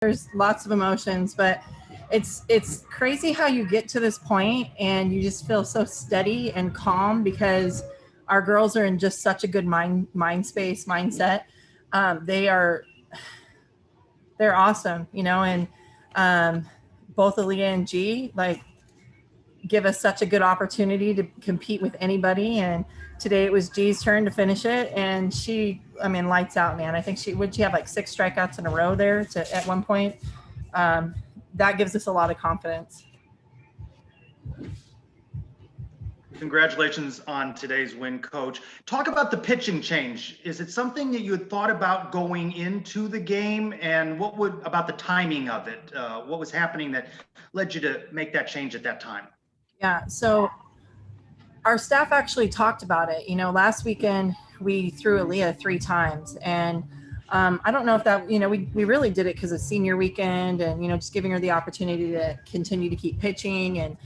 there's lots of emotions, but it's crazy how you get to this point and you just feel so steady and calm because our girls are in just such a good mindset. They are they're awesome, and both Aaliyah and G give us such a good opportunity to compete with anybody. And today it was G's turn to finish it, and lights out, man. I think she have like 6 strikeouts in a row there at one point. That gives us a lot of confidence. Congratulations on today's win, Coach. Talk about the pitching change. Is it something that you had thought about going into the game, and about the timing of it? What was happening that led you to make that change at that time? Yeah, so our staff actually talked about it. Last weekend we threw Aaliyah 3 times, and I don't know if that, we really did it because of senior weekend and, just giving her the opportunity to continue to keep pitching.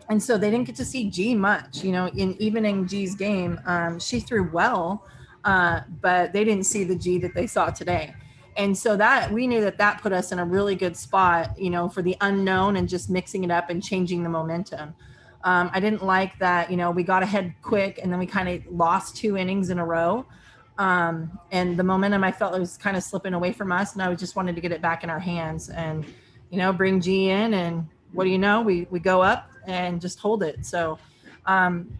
And so they didn't get to see G much, even in G's game. She threw well, but they didn't see the G that they saw today. And so that we knew that put us in a really good spot, for the unknown and just mixing it up and changing the momentum. I didn't like that, we got ahead quick and then we kind of lost 2 innings in a row. And the momentum, I felt, it was kind of slipping away from us, and I just wanted to get it back in our hands and, bring G in, and what do you know, we go up and just hold it. So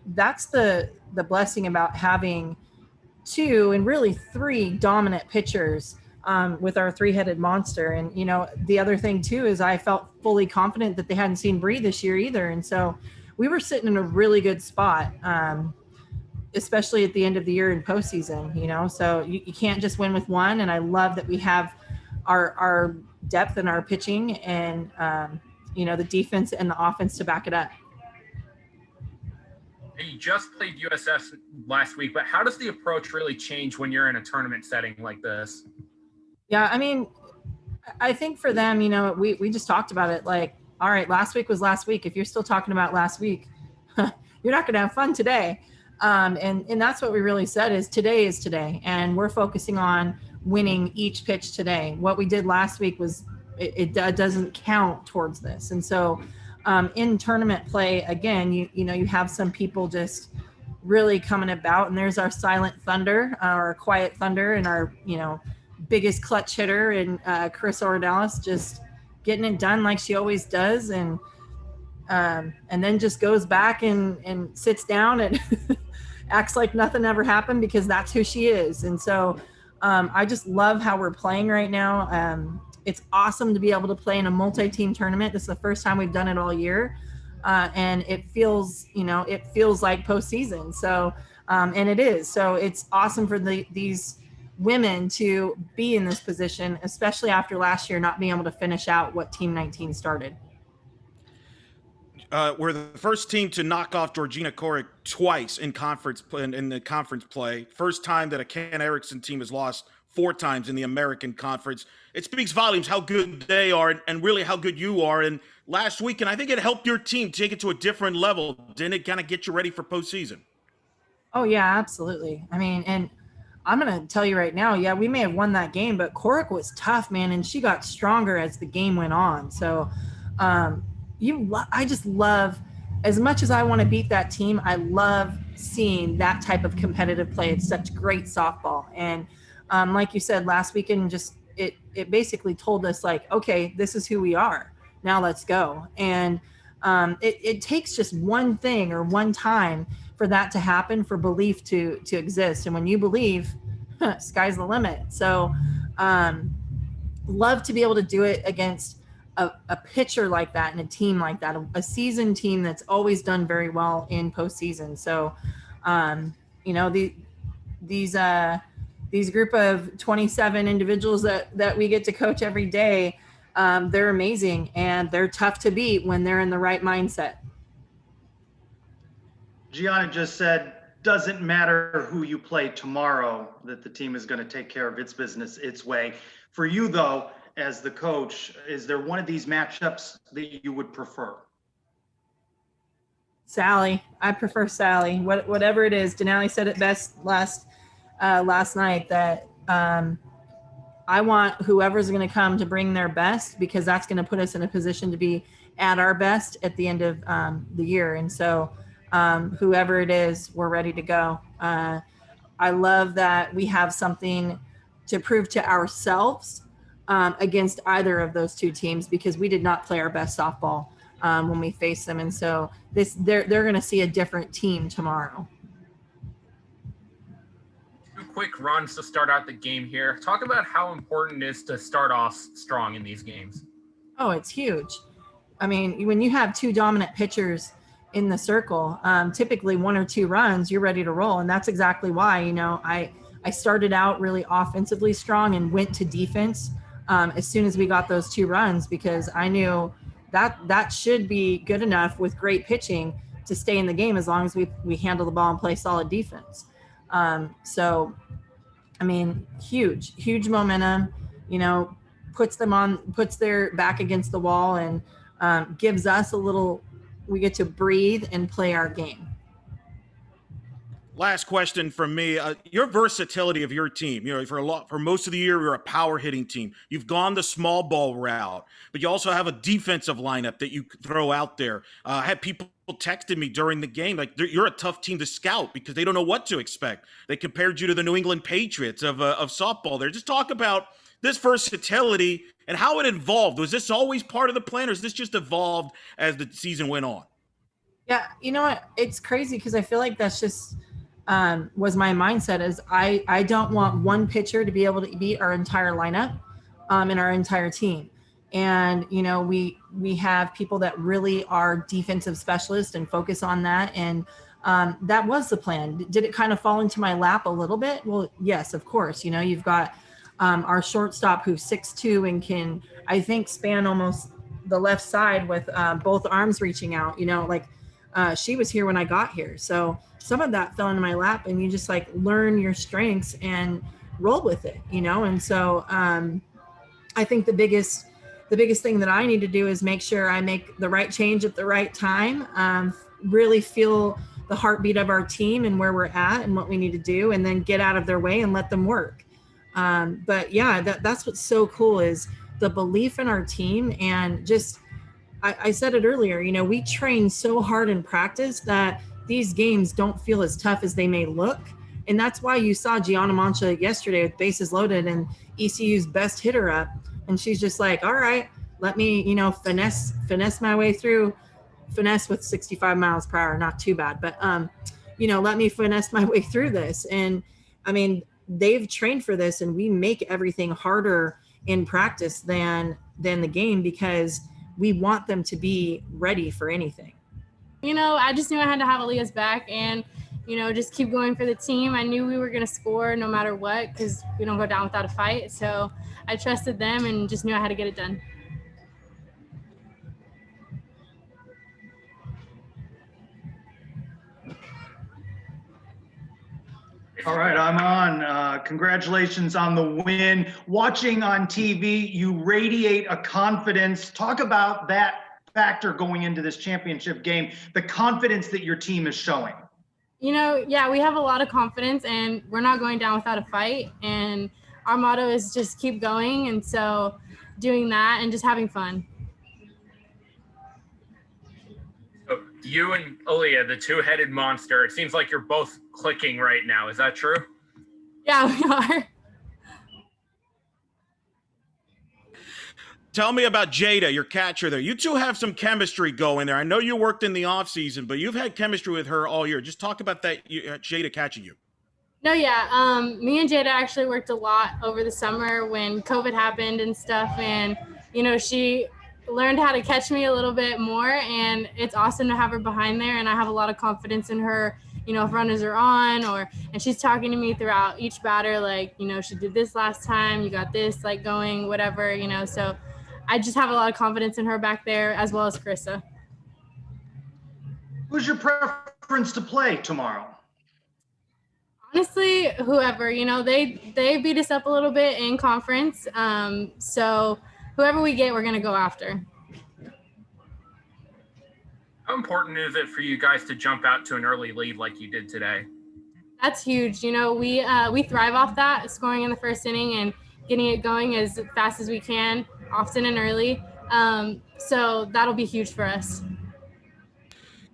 that's the blessing about having 2 and really 3 dominant pitchers with our 3-headed monster. And, the other thing too is I felt fully confident that they hadn't seen Bree this year either. And so we were sitting in a really good spot, especially at the end of the year in postseason, so you can't just win with one. And I love that we have our depth in our pitching and, the defense and the offense to back it up. You just played USF last week, but how does the approach really change when you're in a tournament setting like this? Yeah, I think for them, we just talked about it. Like, all right, last week was last week. If you're still talking about last week, you're not going to have fun today. And that's what we really said is today. And we're focusing on winning each pitch today. What we did last week was it doesn't count towards this. And so in tournament play, again, you have some people just really coming about, and there's our silent thunder, our quiet thunder, and our, biggest clutch hitter, and Chris Ordalis just getting it done like she always does. And then just goes back and sits down and acts like nothing ever happened, because that's who she is. And so I just love how we're playing right now. It's awesome to be able to play in a multi-team tournament. This is the first time we've done it all year. And it feels like postseason. So, and it is. So it's awesome for these women to be in this position, especially after last year not being able to finish out what Team 19 started. We're the first team to knock off Georgina Korick twice in the conference play. First time that a Ken Erickson team has lost 4 times in the American Conference. It speaks volumes how good they are and really how good you are. And last weekend, I think it helped your team take it to a different level. Didn't it kind of get you ready for postseason? Oh, yeah, absolutely. And I'm going to tell you right now, yeah, we may have won that game, but Korick was tough, man, and she got stronger as the game went on. So I just love, as much as I want to beat that team, I love seeing that type of competitive play. It's such great softball. And like you said, last weekend, just it basically told us, like, okay, this is who we are. Now let's go. And it takes just one thing or one time for that to happen, for belief to exist. And when you believe, sky's the limit. So love to be able to do it against a pitcher like that and a team like that, a seasoned team that's always done very well in postseason. So, these group of 27 individuals that we get to coach every day, they're amazing, and they're tough to beat when they're in the right mindset. Gianna just said, doesn't matter who you play tomorrow, that the team is going to take care of its business its way. For you, though, as the coach, is there one of these matchups that you would prefer? Sally. I prefer Sally. Whatever it is, Denali said it best last night, that I want whoever's going to come to bring their best, because that's going to put us in a position to be at our best at the end of the year. And so whoever it is, we're ready to go. I love that we have something to prove to ourselves against either of those two teams, because we did not play our best softball when we faced them. And so they're going to see a different team tomorrow. Two quick runs to start out the game here. Talk about how important it is to start off strong in these games. Oh, it's huge. I mean, when you have two dominant pitchers in the circle, typically 1 or 2 runs, you're ready to roll. And that's exactly why, I started out really offensively strong and went to defense as soon as we got those 2 runs, because I knew that should be good enough with great pitching to stay in the game, as long as we handle the ball and play solid defense. So, I mean, huge momentum, puts their back against the wall, and gives us we get to breathe and play our game. Last question from me. Your versatility of your team, for most of the year, you're a power hitting team. You've gone the small ball route, but you also have a defensive lineup that you throw out there. I had people texted me during the game, like, you're a tough team to scout because they don't know what to expect. They compared you to the New England Patriots of softball there. Just talk about this versatility and how it evolved. Was this always part of the plan, or is this just evolved as the season went on? Yeah, you know what? It's crazy because I feel like that's just was my mindset. Is I don't want one pitcher to be able to beat our entire lineup and our entire team. And, we have people that really are defensive specialists and focus on that. And that was the plan. Did it kind of fall into my lap a little bit? Well, yes, of course. You've got our shortstop who's 6'2" and can, I think, span almost the left side with both arms reaching out, she was here when I got here. So some of that fell into my lap, and you just learn your strengths and roll with it, And so I think the biggest thing that I need to do is make sure I make the right change at the right time, really feel the heartbeat of our team and where we're at and what we need to do, and then get out of their way and let them work. But yeah, that's what's so cool is the belief in our team. And just, I said it earlier, we train so hard in practice that these games don't feel as tough as they may look. And that's why you saw Gianna Mancha yesterday with bases loaded and ECU's best hitter up. And she's just like, all right, let me, finesse my way through, finesse with 65 miles per hour, not too bad, but, let me finesse my way through this. And I mean, they've trained for this, and we make everything harder in practice than the game, because we want them to be ready for anything. I just knew I had to have Aaliyah's back and, just keep going for the team. I knew we were going to score no matter what, because we don't go down without a fight. So I trusted them and just knew I had to get it done. All right, I'm on. Congratulations on the win. Watching on TV, you radiate a confidence. Talk about that factor going into this championship game, the confidence that your team is showing. Yeah, we have a lot of confidence, and we're not going down without a fight. And our motto is just keep going. And so doing that and just having fun. So you and Aaliyah, the two-headed monster, it seems like you're both clicking right now. Is that true? Yeah, we are. Tell me about Jada, your catcher there. You two have some chemistry going there. I know you worked in the offseason, but you've had chemistry with her all year. Just talk about that, Jada catching you. No, yeah. Me and Jada actually worked a lot over the summer when COVID happened and stuff. And, she learned how to catch me a little bit more. And it's awesome to have her behind there. And I have a lot of confidence in her, if runners are on and she's talking to me throughout each batter, she did this last time, you got this, going, whatever, so I just have a lot of confidence in her back there, as well as Carissa. Who's your preference to play tomorrow? Honestly, whoever, they beat us up a little bit in conference. So whoever we get, we're going to go after. How important is it for you guys to jump out to an early lead like you did today? That's huge. We thrive off that, scoring in the first inning, and getting it going as fast as we can, often and early. So that'll be huge for us.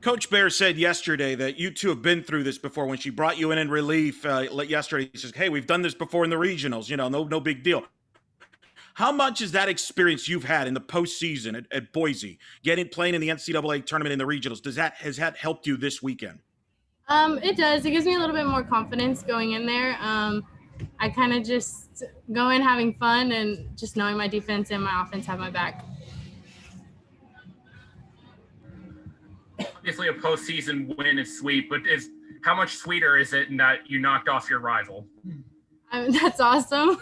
Coach Bear said yesterday that you two have been through this before. When she brought you in relief yesterday, he says, "Hey, we've done this before in the regionals. No big deal." How much is that experience you've had in the postseason at Boise, playing in the NCAA tournament in the regionals? Has that helped you this weekend? It does. It gives me a little bit more confidence going in there. I kind of just go in having fun and just knowing my defense and my offense have my back. Obviously, a postseason win is sweet, but how much sweeter is it that you knocked off your rival? That's awesome.